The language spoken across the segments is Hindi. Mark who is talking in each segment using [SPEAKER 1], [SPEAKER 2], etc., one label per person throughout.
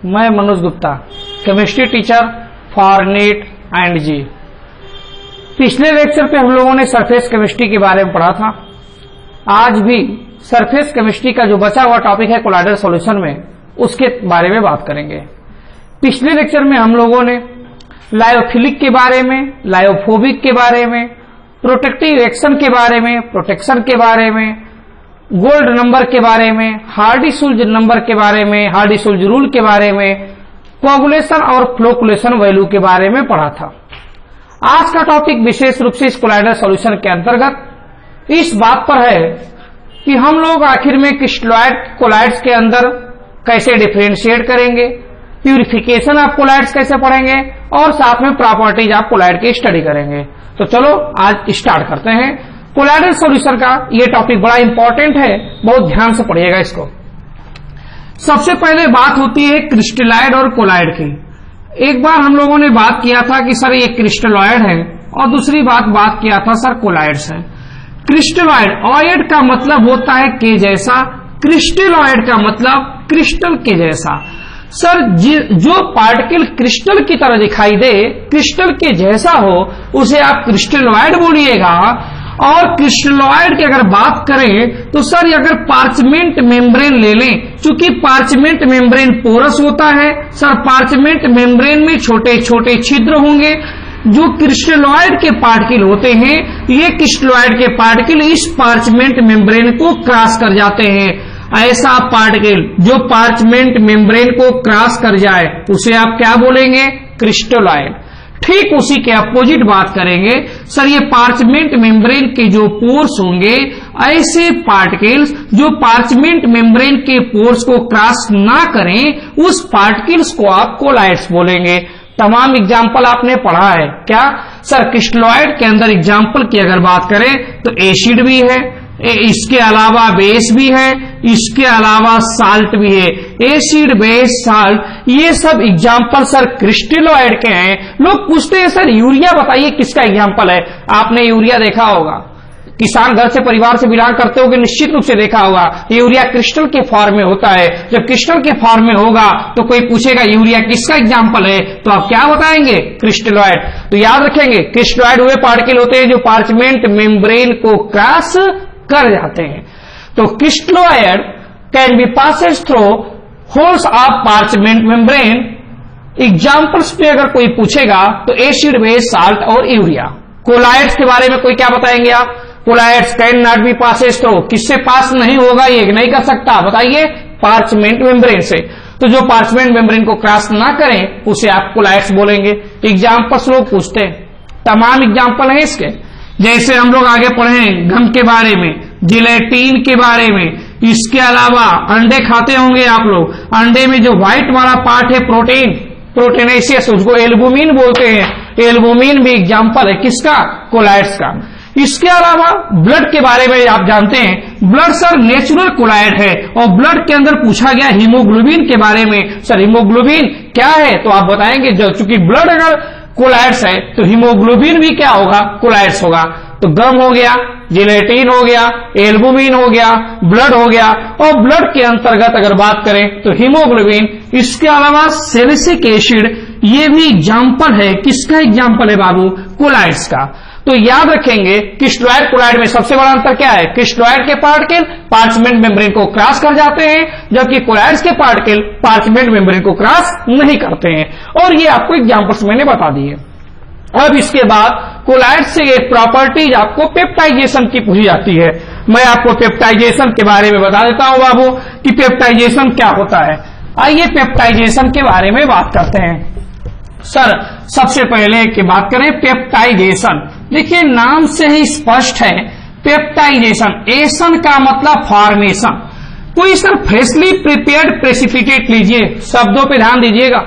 [SPEAKER 1] मैं Manoj Gupta, chemistry teacher for NEET and JEE. पिछले लेक्चर पे हम लोगों ने सरफेस केमिस्ट्री के बारे में पढ़ा था। आज भी सरफेस केमिस्ट्री का जो बचा हुआ टॉपिक है कोलाइडल सॉल्यूशन में, उसके बारे में बात करेंगे। पिछले लेक्चर में हम लोगों ने लायोफिलिक के बारे में, लायोफोबिक के बारे में, प्रोटेक्टिव रिएक्शन के बारे में, प्रोटेक्शन के बारे में, गोल्ड नंबर के बारे में, हार्डी-सुल्ज नंबर के बारे में, हार्डी-सुल्ज रूल के बारे में, कोगुलेशन और फ्लोकुलेशन वैल्यू के बारे में पढ़ा था। आज का टॉपिक विशेष रूप से इस कोलाइडल सॉल्यूशन के अंतर्गत इस बात पर है कि हम लोग आखिर में क्रिस्टलॉइड कोलाइड्स के अंदर कैसे डिफरेंशिएट करेंगे, प्यूरिफिकेशन ऑफ कोलाइड्स कैसे पढ़ेंगे और साथ में प्रॉपर्टीज ऑफ कोलाइड की स्टडी करेंगे। तो चलो आज स्टार्ट करते हैं। कोलाइडल सॉल्यूशन का ये टॉपिक बड़ा इंपॉर्टेंट है, बहुत ध्यान से पढ़िएगा इसको। सबसे पहले बात होती है क्रिस्टलॉइड और कोलाइड की। एक बार हम लोगों ने बात किया था कि सर ये क्रिस्टलॉइड है और दूसरी बात किया था सर कोलाइड्स है। क्रिस्टलॉइड, ऑयड का मतलब होता है के जैसा, क्रिस्टलॉइड का मतलब क्रिस्टल के जैसा। सर जो पार्टिकल क्रिस्टल की तरह दिखाई दे, क्रिस्टल के जैसा हो, उसे आप क्रिस्टलॉइड बोलिएगा। और क्रिस्टलॉइड की अगर बात करें तो सर अगर पार्चमेंट मेम्ब्रेन ले लें, चूंकि पार्चमेंट मेम्ब्रेन पोरस होता है सर, पार्चमेंट मेम्ब्रेन में छोटे छोटे छिद्र होंगे। जो क्रिस्टलॉइड के पार्टिकल होते हैं, ये क्रिस्टलॉइड के पार्टिकल इस पार्चमेंट मेम्ब्रेन को क्रॉस कर जाते हैं। ऐसा पार्टिकल जो पार्चमेंट मेम्ब्रेन को क्रॉस कर जाए उसे आप क्या बोलेंगे? क्रिस्टलॉइड। ठीक उसी के अपोजिट बात करेंगे सर, ये पार्चमेंट मेम्ब्रेन के जो पोर्स होंगे, ऐसे पार्टिकल्स जो पार्चमेंट मेम्ब्रेन के पोर्स को क्रॉस ना करें, उस पार्टिकल्स को आप कोलाइड्स बोलेंगे। तमाम एग्जाम्पल आपने पढ़ा है क्या सर? क्रिस्टलॉइड के अंदर एग्जाम्पल की अगर बात करें तो एसिड भी है, इसके अलावा बेस भी है, इसके अलावा साल्ट भी है। एसिड, बेस, साल्ट, ये सब एग्जाम्पल सर क्रिस्टलॉइड के हैं। लोग पूछते हैं सर यूरिया बताइए किसका एग्जाम्पल है? आपने यूरिया देखा होगा, किसान घर से परिवार से बिलोंग करते होंगे, निश्चित रूप से देखा होगा। यूरिया क्रिस्टल के फॉर्म में होता है। जब क्रिस्टल के फॉर्म में होगा तो कोई पूछेगा यूरिया किसका एग्जाम्पल है, तो आप क्या बताएंगे? क्रिस्टलॉइड। तो याद रखेंगे क्रिस्टलॉइड हुए पार्टिकल होते हैं जो पार्चमेंट मेम्ब्रेन को क्रॉस कर जाते हैं। तो crystalloid can be passes through holes of parchment membrane. Examples पे अगर कोई पूछेगा तो एसिड, बेस, साल्ट और यूरिया। कोलाइड्स के बारे में कोई क्या बताएंगे आप? Colloids can not be passes through, किससे पास नहीं होगा, ये नहीं कर सकता, बताइए? पार्चमेंट मेम्ब्रेन से। तो जो पार्चमेंट मेम्ब्रेन को क्रॉस ना करें उसे आप कोलाइड्स बोलेंगे। एग्जाम्पल्स लोग पूछते हैं, तमाम एग्जाम्पल है इसके। जैसे हम लोग आगे पढ़े गम के बारे में, जिलेटिन के बारे में, इसके अलावा अंडे खाते होंगे आप लोग। अंडे में जो व्हाइट वाला पार्ट है प्रोटीन, प्रोटीनेशियस, उसको एल्बुमिन बोलते हैं। एल्बुमिन भी एग्जाम्पल है किसका? कोलाइड्स का। इसके अलावा ब्लड के बारे में आप जानते हैं, ब्लड सर नेचुरल कोलाइड है और ब्लड के अंदर पूछा गया हीमोग्लोबिन के बारे में। सर हीमोग्लोबिन क्या है? तो आप बताएंगे चूंकि ब्लड अगर कोलाइड्स है तो हीमोग्लोबिन भी क्या होगा? कोलाइड्स होगा। तो गम हो गया, जिलेटिन हो गया, एल्बुमिन हो गया, ब्लड हो गया। और ब्लड के अंतर्गत अगर बात करें तो हीमोग्लोबिन, इसके अलावा सैलिसिक एसिड, ये भी एग्जाम्पल है। किसका एग्जाम्पल है बाबू? कोलाइड्स का। तो याद रखेंगे क्रिस्टलॉइड कोलाइड में सबसे बड़ा अंतर क्या है? क्रिस्टलॉइड के पार्टिकल पार्चमेंट मेम्ब्रेन को क्रॉस कर जाते हैं, जबकि कोलाइड्स के पार्टिकल पार्चमेंट मेम्ब्रेन को क्रॉस नहीं करते हैं। और ये आपको एग्जाम्पल्स मैंने बता दिए। अब इसके बाद कोलाइड से एक प्रॉपर्टीज आपको पेप्टाइजेशन की पूछी जाती है। मैं आपको पेप्टाइजेशन के बारे में बता देता हूं बाबू कि पेप्टाइजेशन क्या होता है। आइए पेप्टाइजेशन के बारे में बात करते हैं। सर सबसे पहले की बात करें पेप्टाइजेशन। देखिए नाम से ही स्पष्ट है पेप्टाइजेशन। एशन का मतलब फॉर्मेशन। कोई सर फ्रेशली प्रिपेयर्ड प्रेसिपिटेट लीजिए, शब्दों पे ध्यान दीजिएगा।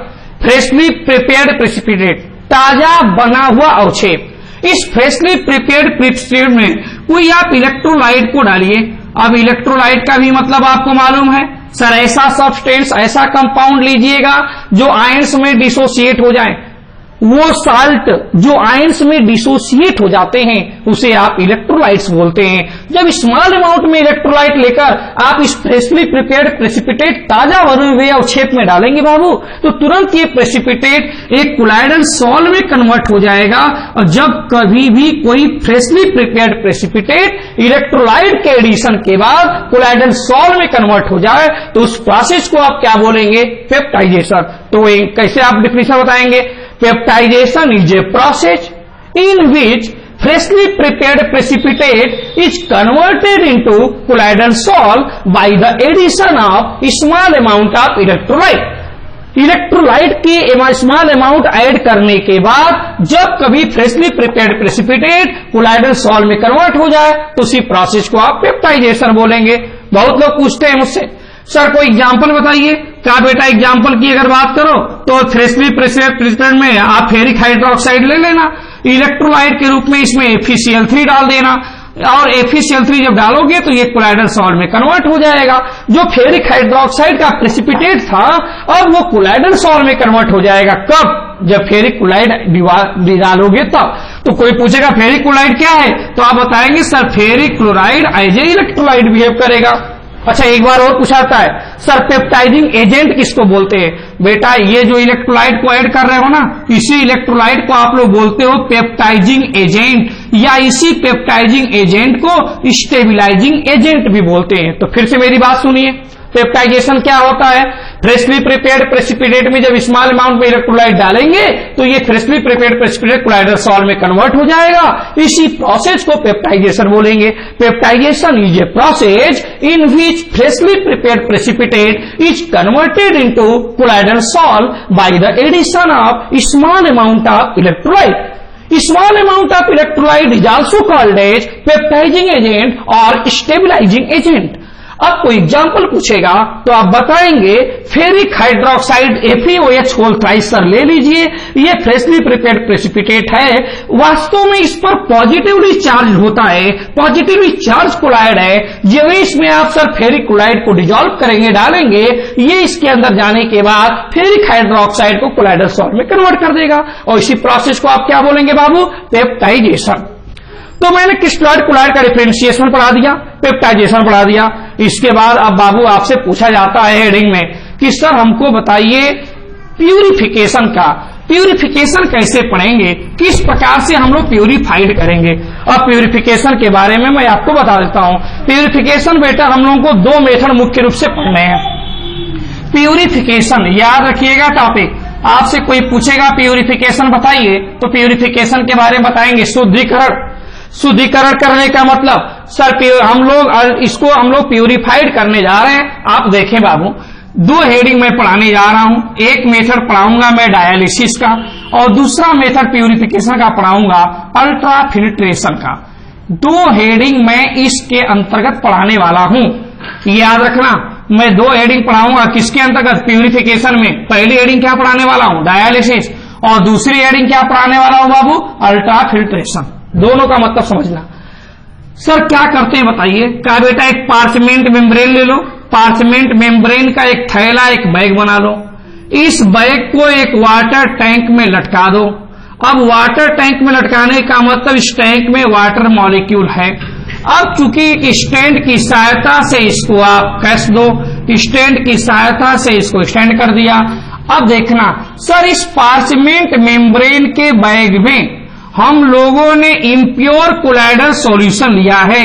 [SPEAKER 1] फ्रेशली प्रिपेयर्ड प्रेसिपिटेट, ताजा बना हुआ अवक्षेप। इस फ्रेशली प्रिपेयर्ड प्रेसिपिटेट में कोई आप इलेक्ट्रोलाइट को डालिए। अब इलेक्ट्रोलाइट का भी मतलब आपको मालूम है सर, ऐसा सब्सटेंस, ऐसा कंपाउंड लीजिएगा जो आयंस में डिसोसिएट हो जाए। वो साल्ट जो आयंस में डिसोसिएट हो जाते हैं उसे आप इलेक्ट्रोलाइट्स बोलते हैं। जब स्मॉल अमाउंट में इलेक्ट्रोलाइट लेकर आप इस फ्रेशली प्रिपेयर्ड प्रेसिपिटेट ताजा भरे हुए अवक्षेप में डालेंगे बाबू, तो तुरंत ये प्रेसिपिटेट एक कोलाइडल सॉल्ट में कन्वर्ट हो जाएगा। और जब कभी भी कोई फ्रेशली प्रिपेयर्ड प्रेसिपिटेट इलेक्ट्रोलाइट के एडिशन के बाद कोलाइडल सॉल्ट में कन्वर्ट हो जाए तो उस प्रोसेस को आप क्या बोलेंगे? पेप्टाइजेशन। तो कैसे आप डिफिनेशन बताएंगे? Peptidation is a process in which freshly prepared precipitate is converted into colloidal salt by the addition of small amount of electrolyte. Electrolyte की स्मॉल अमाउंट ऐड करने के बाद जब कभी freshly prepared precipitate colloidal salt में कन्वर्ट हो जाए तो उसी प्रोसेस को आप पेप्टाइजेशन बोलेंगे। बहुत लोग पूछते हैं मुझसे, सर कोई एग्जाम्पल बताइए। क्या बेटा एग्जाम्पल की अगर बात करो तो फ्रेशली प्रिपेयर्ड प्रेसिपिटेट में आप फेरिक हाइड्रोक्साइड ले लेना, इलेक्ट्रोलाइट के रूप में इसमें FeCl3 डाल देना और FeCl3 जब डालोगे तो ये कोलाइडल सॉल्ट में कन्वर्ट हो जाएगा। जो फेरिक हाइड्रोक्साइड का प्रेसिपिटेट था अब वो कोलाइडल सॉल्ट में कन्वर्ट हो जाएगा। कब? जब फेरिक क्लोराइड डालोगे तब। तो कोई पूछेगा फेरिक क्लोराइड क्या है, तो आप बताएंगे sir ferric chloride as a electrolyte behave करेगा। अच्छा एक बार और पूछाता है, सर पेप्टाइजिंग एजेंट किसको बोलते हैं? बेटा ये जो इलेक्ट्रोलाइट को ऐड कर रहे हो ना, इसी इलेक्ट्रोलाइट को आप लोग बोलते हो पेप्टाइजिंग एजेंट, या इसी पेप्टाइजिंग एजेंट को स्टेबिलाइजिंग एजेंट भी बोलते हैं। तो फिर से मेरी बात सुनिए, पेप्टाइजेशन क्या होता है? फ्रेशली प्रिपेयर्ड प्रेसिपिटेट में जब स्मॉल अमाउंट में इलेक्ट्रोलाइट डालेंगे तो ये freshly prepared precipitate colloidal salt में कन्वर्ट हो जाएगा। इसी प्रोसेस को पेप्टाइजेशन बोलेंगे। Peptization is a process in which freshly prepared precipitate is converted into colloidal salt by the addition of small amount of electrolyte. Small amount of electrolyte is also called as peptidizing agent or stabilizing agent. अब कोई एग्जाम्पल पूछेगा तो आप बताएंगे ferric hydroxide FeOH whole thrice sir ले लीजिए, ये फ्रेशली प्रिपेयर्ड प्रेसिपिटेट है, वास्तव में इस पर पॉजिटिवली चार्ज होता है, पॉजिटिवली चार्ज क्लोराइड है। जब इसमें आप सर फेरिक क्लोराइड को डिजोल्व करेंगे, डालेंगे, ये इसके अंदर जाने के बाद फेरिक हाइड्रोक्साइड को कोलाइडल सॉल्ट में कन्वर्ट कर देगा और इसी प्रोसेस को आप क्या बोलेंगे बाबू? पेप्टाइजेशन। तो मैंने क्रिस्टलॉइड क्लोराइड का डिफरेंशिएशन पढ़ा दिया, पेप्टाइजेशन पढ़ा दिया। इसके बाद अब बाबू आपसे पूछा जाता है हेडिंग में कि सर हमको बताइए प्यूरिफिकेशन का, प्यूरिफिकेशन कैसे पढ़ेंगे, किस प्रकार से हम लोग प्यूरिफाइड करेंगे। अब प्यूरिफिकेशन के बारे में मैं आपको बता देता हूं। प्यूरिफिकेशन बेटा हम लोगों को दो मेथड मुख्य रूप से पढ़ने हैं। प्यूरिफिकेशन याद रखिएगा टॉपिक, आपसे कोई पूछेगा प्यूरिफिकेशन बताइए तो प्यूरिफिकेशन के बारे में बताएंगे शुद्धिकरण। शुद्धिकरण करने का मतलब सर हम लोग प्यूरिफाइड करने जा रहे हैं। आप देखें बाबू, दो हेडिंग में पढ़ाने जा रहा हूं, एक मेथड पढ़ाऊंगा मैं डायलिसिस का और दूसरा मेथड प्यूरिफिकेशन का पढ़ाऊंगा अल्ट्रा फिल्ट्रेशन का। दो हेडिंग में इसके अंतर्गत पढ़ाने वाला हूं, याद रखना। मैं दो हेडिंग पढ़ाऊंगा किसके अंतर्गत? प्यूरिफिकेशन में। पहली हेडिंग क्या पढ़ाने वाला हूं? डायलिसिस। और दूसरी हेडिंग क्या पढ़ाने वाला हूं बाबू? Ultra filtration. दोनों का मतलब समझना। सर क्या करते हैं बताइए? क्या बेटा एक पार्चमेंट मेम्ब्रेन ले लो, पार्चमेंट मेम्ब्रेन का एक थैला, एक बैग बना लो, इस बैग को एक वाटर टैंक में लटका दो। अब वाटर टैंक में लटकाने का मतलब इस टैंक में वाटर मॉलिक्यूल है। अब चूंकि एक स्टैंड की सहायता से इसको आप कस दो, स्टैंड की सहायता से इसको स्टैंड कर दिया। अब देखना सर इस पार्चमेंट मेम्ब्रेन के बैग में हम लोगों ने इम्प्योर कोलाइडल सॉल्यूशन लिया है,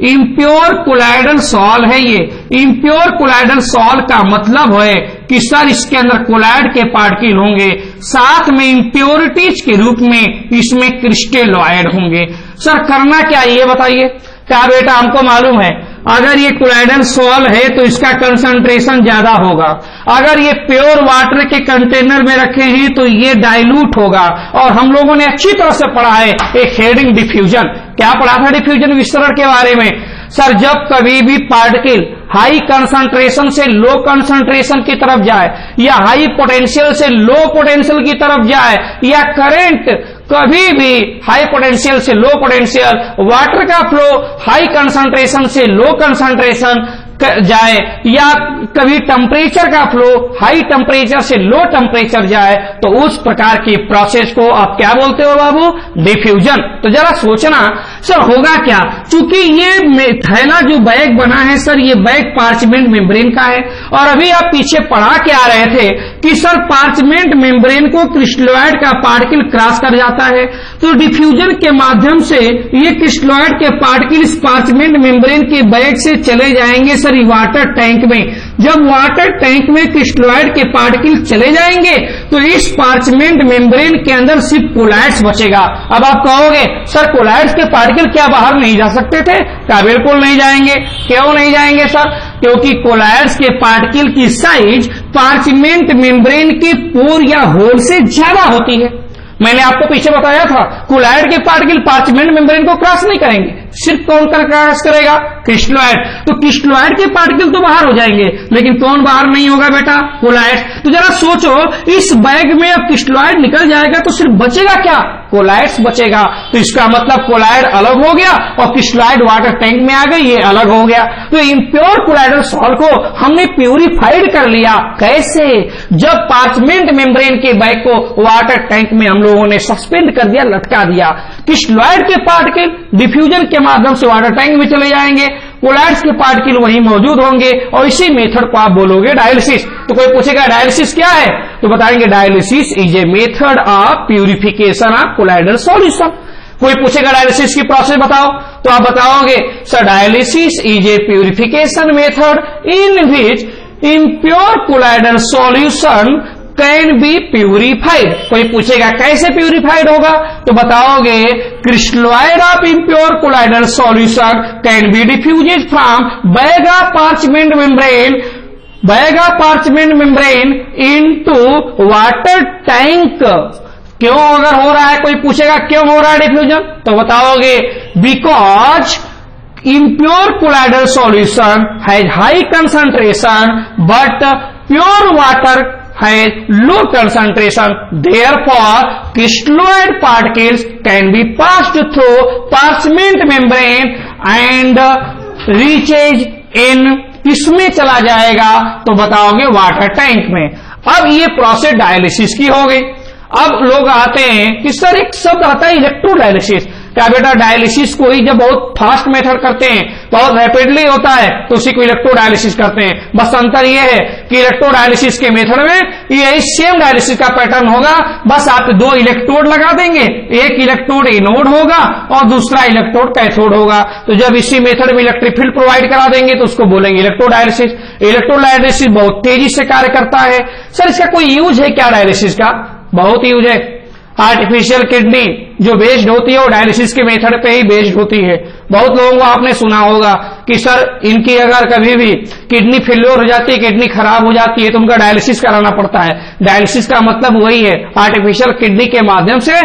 [SPEAKER 1] इम्प्योर कोलाइडल सॉल है। ये इम्प्योर कोलाइडल सॉल का मतलब है कि सर इसके अंदर कोलाइड के पार्टिकल होंगे, साथ में इम्प्योरिटीज के रूप में इसमें क्रिस्टलोइड होंगे। सर करना क्या ये बताइए? क्या बेटा हमको मालूम है अगर ये कोलाइडल सॉल है तो इसका कंसंट्रेशन ज्यादा होगा, अगर ये प्योर वाटर के कंटेनर में रखे हैं तो ये डाइल्यूट होगा। और हम लोगों ने अच्छी तरह से पढ़ा है एक हेडिंग डिफ्यूजन। क्या पढ़ा था डिफ्यूजन विस्तरण के बारे में? सर जब कभी भी पार्टिकल हाई कंसंट्रेशन से लो कंसंट्रेशन की तरफ जाए या हाई पोटेंशियल से लो पोटेंशियल की तरफ जाए या करंट कभी भी हाई पोटेंशियल से लो पोटेंशियल, वाटर का फ्लो हाई कंसंट्रेशन से लो कंसंट्रेशन, जाए या कभी टेम्परेचर का फ्लो हाई टेम्परेचर से लो टेम्परेचर जाए तो उस प्रकार की प्रोसेस को आप क्या बोलते हो बाबू? डिफ्यूजन। तो जरा सोचना सर होगा क्या, चूंकि ये थैला जो बैग बना है सर, ये बैग पार्चमेंट मेम्ब्रेन का है, और अभी आप पीछे पढ़ा के आ रहे थे कि सर पार्चमेंट मेम्ब्रेन को क्रिस्टलॉइड का पार्टिकल क्रॉस कर जाता है, तो डिफ्यूजन के माध्यम से ये क्रिस्टलॉइड के पार्टिकल इस पार्चमेंट मेम्ब्रेन के बैग से चले जाएंगे सर वाटर टैंक में। जब वाटर टैंक में क्रिस्टलॉइड के पार्टिकल चले जाएंगे तो इस पार्चमेंट मेम्ब्रेन के अंदर सिर्फ कोलाइड्स बचेगा। अब आप कहोगे सर कोलाइड्स के पार्टिकल क्या बाहर नहीं जा सकते थे? क्या बिल्कुल नहीं जाएंगे। क्यों नहीं जाएंगे सर? क्योंकि कोलाइड्स के पार्टिकल की साइज पार्चमेंट मेम्ब्रेन के पोर या होल से ज्यादा होती है। मैंने आपको पीछे बताया था कोलाइड के पार्टिकल पार्चमेंट मेम्ब्रेन को क्रॉस नहीं करेंगे, सिर्फ कौन क्रॉस करेगा? क्रिस्टलॉइड। तो क्रिस्टलॉइड के पार्टिकल तो बाहर हो जाएंगे, लेकिन कौन बाहर नहीं होगा बेटा? कोलाइड। तो जरा सोचो इस बैग में अब क्रिस्टलॉइड निकल जाएगा तो सिर्फ बचेगा क्या? कोलाइड्स बचेगा। तो इसका मतलब कोलाइड अलग हो गया और क्रिस्टलॉइड वाटर टैंक में आ गई, ये अलग हो गया। तो इम्प्योर कोलाइडल सॉल्ट को हमने प्यूरिफाइड कर लिया। कैसे? जब पार्चमेंट मेम्ब्रेन के बैग को वाटर टैंक में हम लोगों ने सस्पेंड कर दिया, लटका दिया। क्रिस्टलॉइड के पार्टिकल डिफ्यूजन के माध्यम से वाटर टैंक में चले जाएंगे, कोलाइड्स के पार्टिकल वहीं मौजूद होंगे, और इसी मेथड को आप बोलोगे डायलिसिस। तो कोई पूछेगा डायलिसिस क्या है, तो बताएंगे dialysis is a method of purification of colloidal solution. कोई पूछेगा डायलिसिस की प्रोसेस बताओ, तो आप बताओगे sir dialysis is a purification method in which impure colloidal solution can be purified. कोई पूछेगा कैसे प्यूरिफाइड होगा, तो बताओगे crystalloid of impure colloidal solution can be diffused from bag of parchment membrane into water tank. क्यों अगर हो रहा है, कोई पूछेगा क्यों हो रहा है डिफ्यूजन, तो बताओगे because impure colloidal solution has high concentration but pure water has low concentration, therefore crystalloid particles can be passed through parchment membrane and reaches in किसमें चला जाएगा, तो बताओगे वाटर टैंक में। अब ये प्रोसेस डायलिसिस की हो गई। अब लोग आते हैं कि सर एक शब्द आता है इलेक्ट्रोडायलिसिस। क्या बेटा डायलिसिस को ही जब बहुत फास्ट मेथड करते हैं, बहुत रैपिडली होता है, तो उसी को इलेक्ट्रोडायलिसिस करते हैं। बस अंतर यह है कि इलेक्ट्रोडायलिसिस के मेथड में यही सेम डायलिसिस का पैटर्न होगा, बस आप दो इलेक्ट्रोड लगा देंगे, एक इलेक्ट्रोड एनोड होगा और दूसरा इलेक्ट्रोड कैथोड होगा। तो जब इसी मेथड में इलेक्ट्रिक फील्ड प्रोवाइड करा देंगे तो उसको बोलेंगे इलेक्ट्रोडायलिसिस। इलेक्ट्रोडायलिसिस बहुत तेजी से कार्य करता है। सर इसका कोई यूज है क्या डायलिसिस का? बहुत यूज है। आर्टिफिशियल किडनी जो बेस्ड होती है वो डायलिसिस के मेथड पे ही बेस्ड होती है। बहुत लोगों को आपने सुना होगा कि सर इनकी अगर कभी भी किडनी फेल्योर हो जाती है, किडनी खराब हो जाती है, तो उनका डायलिसिस कराना पड़ता है। डायलिसिस का मतलब वही है आर्टिफिशियल किडनी के माध्यम से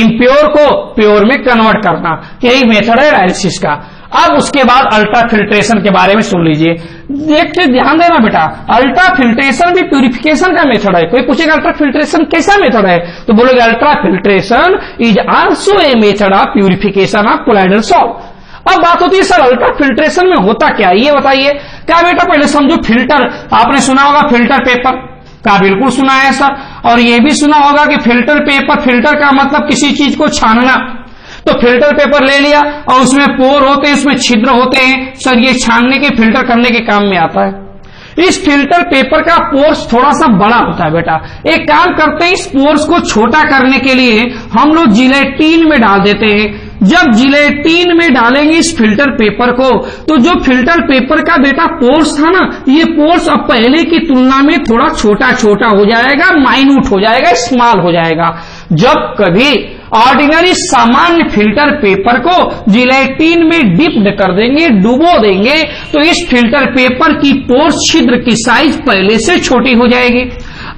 [SPEAKER 1] इम्प्योर को प्योर में कन्वर्ट करना, यही मेथड है डायलिसिस का। अब उसके बाद अल्ट्रा फिल्ट्रेशन के बारे में सुन लीजिए, देखते ध्यान देना बेटा। अल्ट्रा फिल्ट्रेशन भी प्यूरिफिकेशन का मेथड है। कोई पूछेगा अल्ट्रा फिल्ट्रेशन कैसा मेथड है, तो बोलोगे ultra filtration is also a method of purification of colloidal salt. अब बात होती है सर अल्ट्रा फिल्ट्रेशन में होता क्या, ये बताइए। क्या बेटा पहले समझो फिल्टर, आपने सुना होगा फिल्टर पेपर का, बिल्कुल सुना है सर। और ये भी सुना होगा कि फिल्टर पेपर, फिल्टर का मतलब किसी चीज को छानना। तो फिल्टर पेपर ले लिया और उसमें पोर होते हैं, उसमें छिद्र होते हैं सर, ये छानने के फिल्टर करने के काम में आता है। इस फिल्टर पेपर का पोर्स थोड़ा सा बड़ा होता है बेटा। एक काम करते हैं, इस पोर्स को छोटा करने के लिए हम लोग जिलेटिन में डाल देते हैं। जब जिलेटिन में डालेंगे इस फिल्टर पेपर को, तो जो फिल्टर पेपर का बेटा पोर्स था ना, ये पोर्स अब पहले की तुलना में थोड़ा छोटा छोटा हो जाएगा, माइन्यूट हो जाएगा, स्मॉल हो जाएगा। जब कभी ऑर्डिनरी सामान्य फिल्टर पेपर को जिलेटिन में डिप्ड कर देंगे, डुबो देंगे, तो इस फिल्टर पेपर की पोर्स छिद्र की साइज पहले से छोटी हो जाएगी।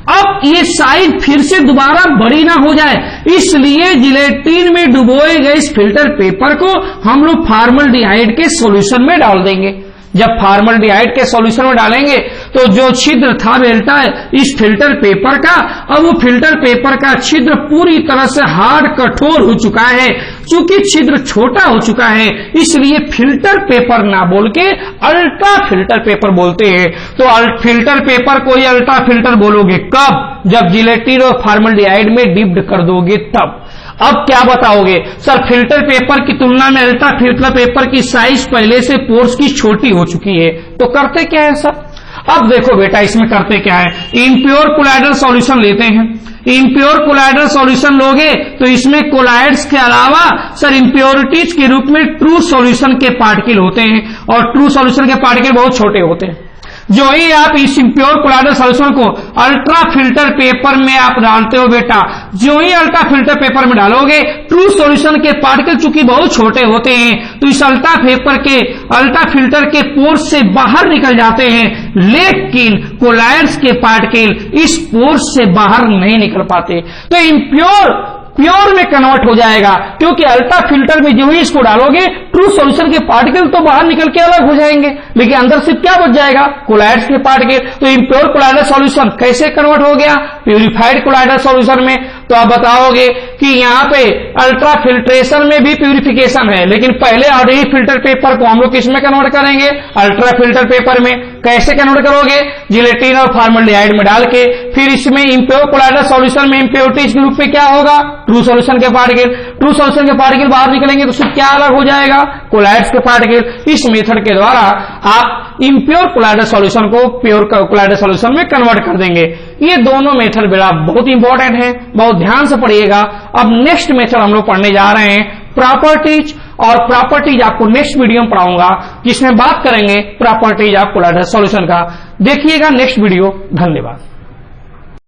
[SPEAKER 1] अब ये साइज फिर से दोबारा बड़ी ना हो जाए, इसलिए जिलेटिन में डुबोए गए इस फिल्टर पेपर को हम लोग फॉर्मल्डिहाइड के सॉल्यूशन में डाल देंगे। जब फॉर्मल्डिहाइड के सॉल्यूशन में डालेंगे तो जो छिद्र था बेटा इस फिल्टर पेपर का, अब वो फिल्टर पेपर का छिद्र पूरी तरह से हार्ड कठोर हो चुका है। चूंकि छिद्र छोटा हो चुका है इसलिए फिल्टर पेपर ना बोल के अल्ट्रा फिल्टर पेपर बोलते हैं। तो फिल्टर पेपर को ही अल्ट्रा फिल्टर बोलोगे कब? जब जिलेटिन और फॉर्मल्डिहाइड में डिप्ड कर दोगे तब। अब क्या बताओगे सर, फिल्टर पेपर की तुलना में अल्ट्रा फिल्टर पेपर की साइज पहले से पोर्स की छोटी हो चुकी है, तो करते क्या है सर? अब देखो बेटा इसमें करते क्या है, इम्प्योर कोलाइडल सॉल्यूशन लेते हैं। इम्प्योर कोलाइडल सॉल्यूशन लोगे तो इसमें कोलाइड्स के अलावा सर इम्प्योरिटीज के रूप में ट्रू सॉल्यूशन के पार्टिकल होते हैं, और ट्रू सॉल्यूशन के पार्टिकल बहुत छोटे होते हैं। जो ही आप इस इम्प्योर कोलाइडल सॉल्यूशन को अल्ट्रा फिल्टर पेपर में आप डालते हो बेटा, जो ही अल्ट्रा फिल्टर पेपर में डालोगे ट्रू सॉल्यूशन के पार्टिकल चूंकि बहुत छोटे होते हैं तो इस अल्ट्रा फिल्टर के पोर्स से बाहर निकल जाते हैं, लेकिन कोलाइड्स के पार्टिकल इस पोर्स से बाहर नहीं निकल पाते। तो प्योर में कन्वर्ट हो जाएगा, क्योंकि अल्ट्रा फिल्टर में जो ही इसको डालोगे ट्रू सॉल्यूशन के पार्टिकल तो बाहर निकल के अलग हो जाएंगे, लेकिन अंदर से क्या बच जाएगा? कोलाइड्स के पार्टिकल। तो इम्प्योर कोलाइडल सॉल्यूशन कैसे कन्वर्ट हो गया? प्यूरिफाइड कोलाइडल सॉल्यूशन में। तो आप बताओगे कि यहाँ पे अल्ट्रा फिल्ट्रेशन में भी प्यूरिफिकेशन है, लेकिन पहले ऑलरेडी फिल्टर पेपर को हम लोग किसमें कन्वर्ट करेंगे? अल्ट्रा फिल्टर पेपर में। कैसे कन्वर्ट करोगे? जिलेटिन और फॉर्मल्डिहाइड में डाल के। फिर इसमें इम्प्योर कोलाइडल सॉल्यूशन में इम्प्योरिटीज के रूप में क्या होगा? ट्रू सॉल्यूशन के पार्टिकल। ट्रू सॉल्यूशन के पार्टिकल बाहर निकलेंगे तो सिर्फ क्या अलग हो जाएगा? कोलाइड्स के पार्टिकल। इस मेथड के द्वारा आप इम्प्योर कोलाइडल सॉल्यूशन को प्योर कोलाइडल सॉल्यूशन में कन्वर्ट कर देंगे। ये दोनों मेथड बेटा बहुत इंपॉर्टेंट है, बहुत ध्यान से पढ़िएगा। अब नेक्स्ट मेथड हम लोग पढ़ने जा रहे हैं प्रॉपर्टीज, और प्रॉपर्टीज आपको नेक्स्ट वीडियो में पढ़ाऊंगा, जिसमें बात करेंगे प्रॉपर्टीज ऑफ कोलाइडल सॉल्यूशन का। देखिएगा नेक्स्ट वीडियो। धन्यवाद।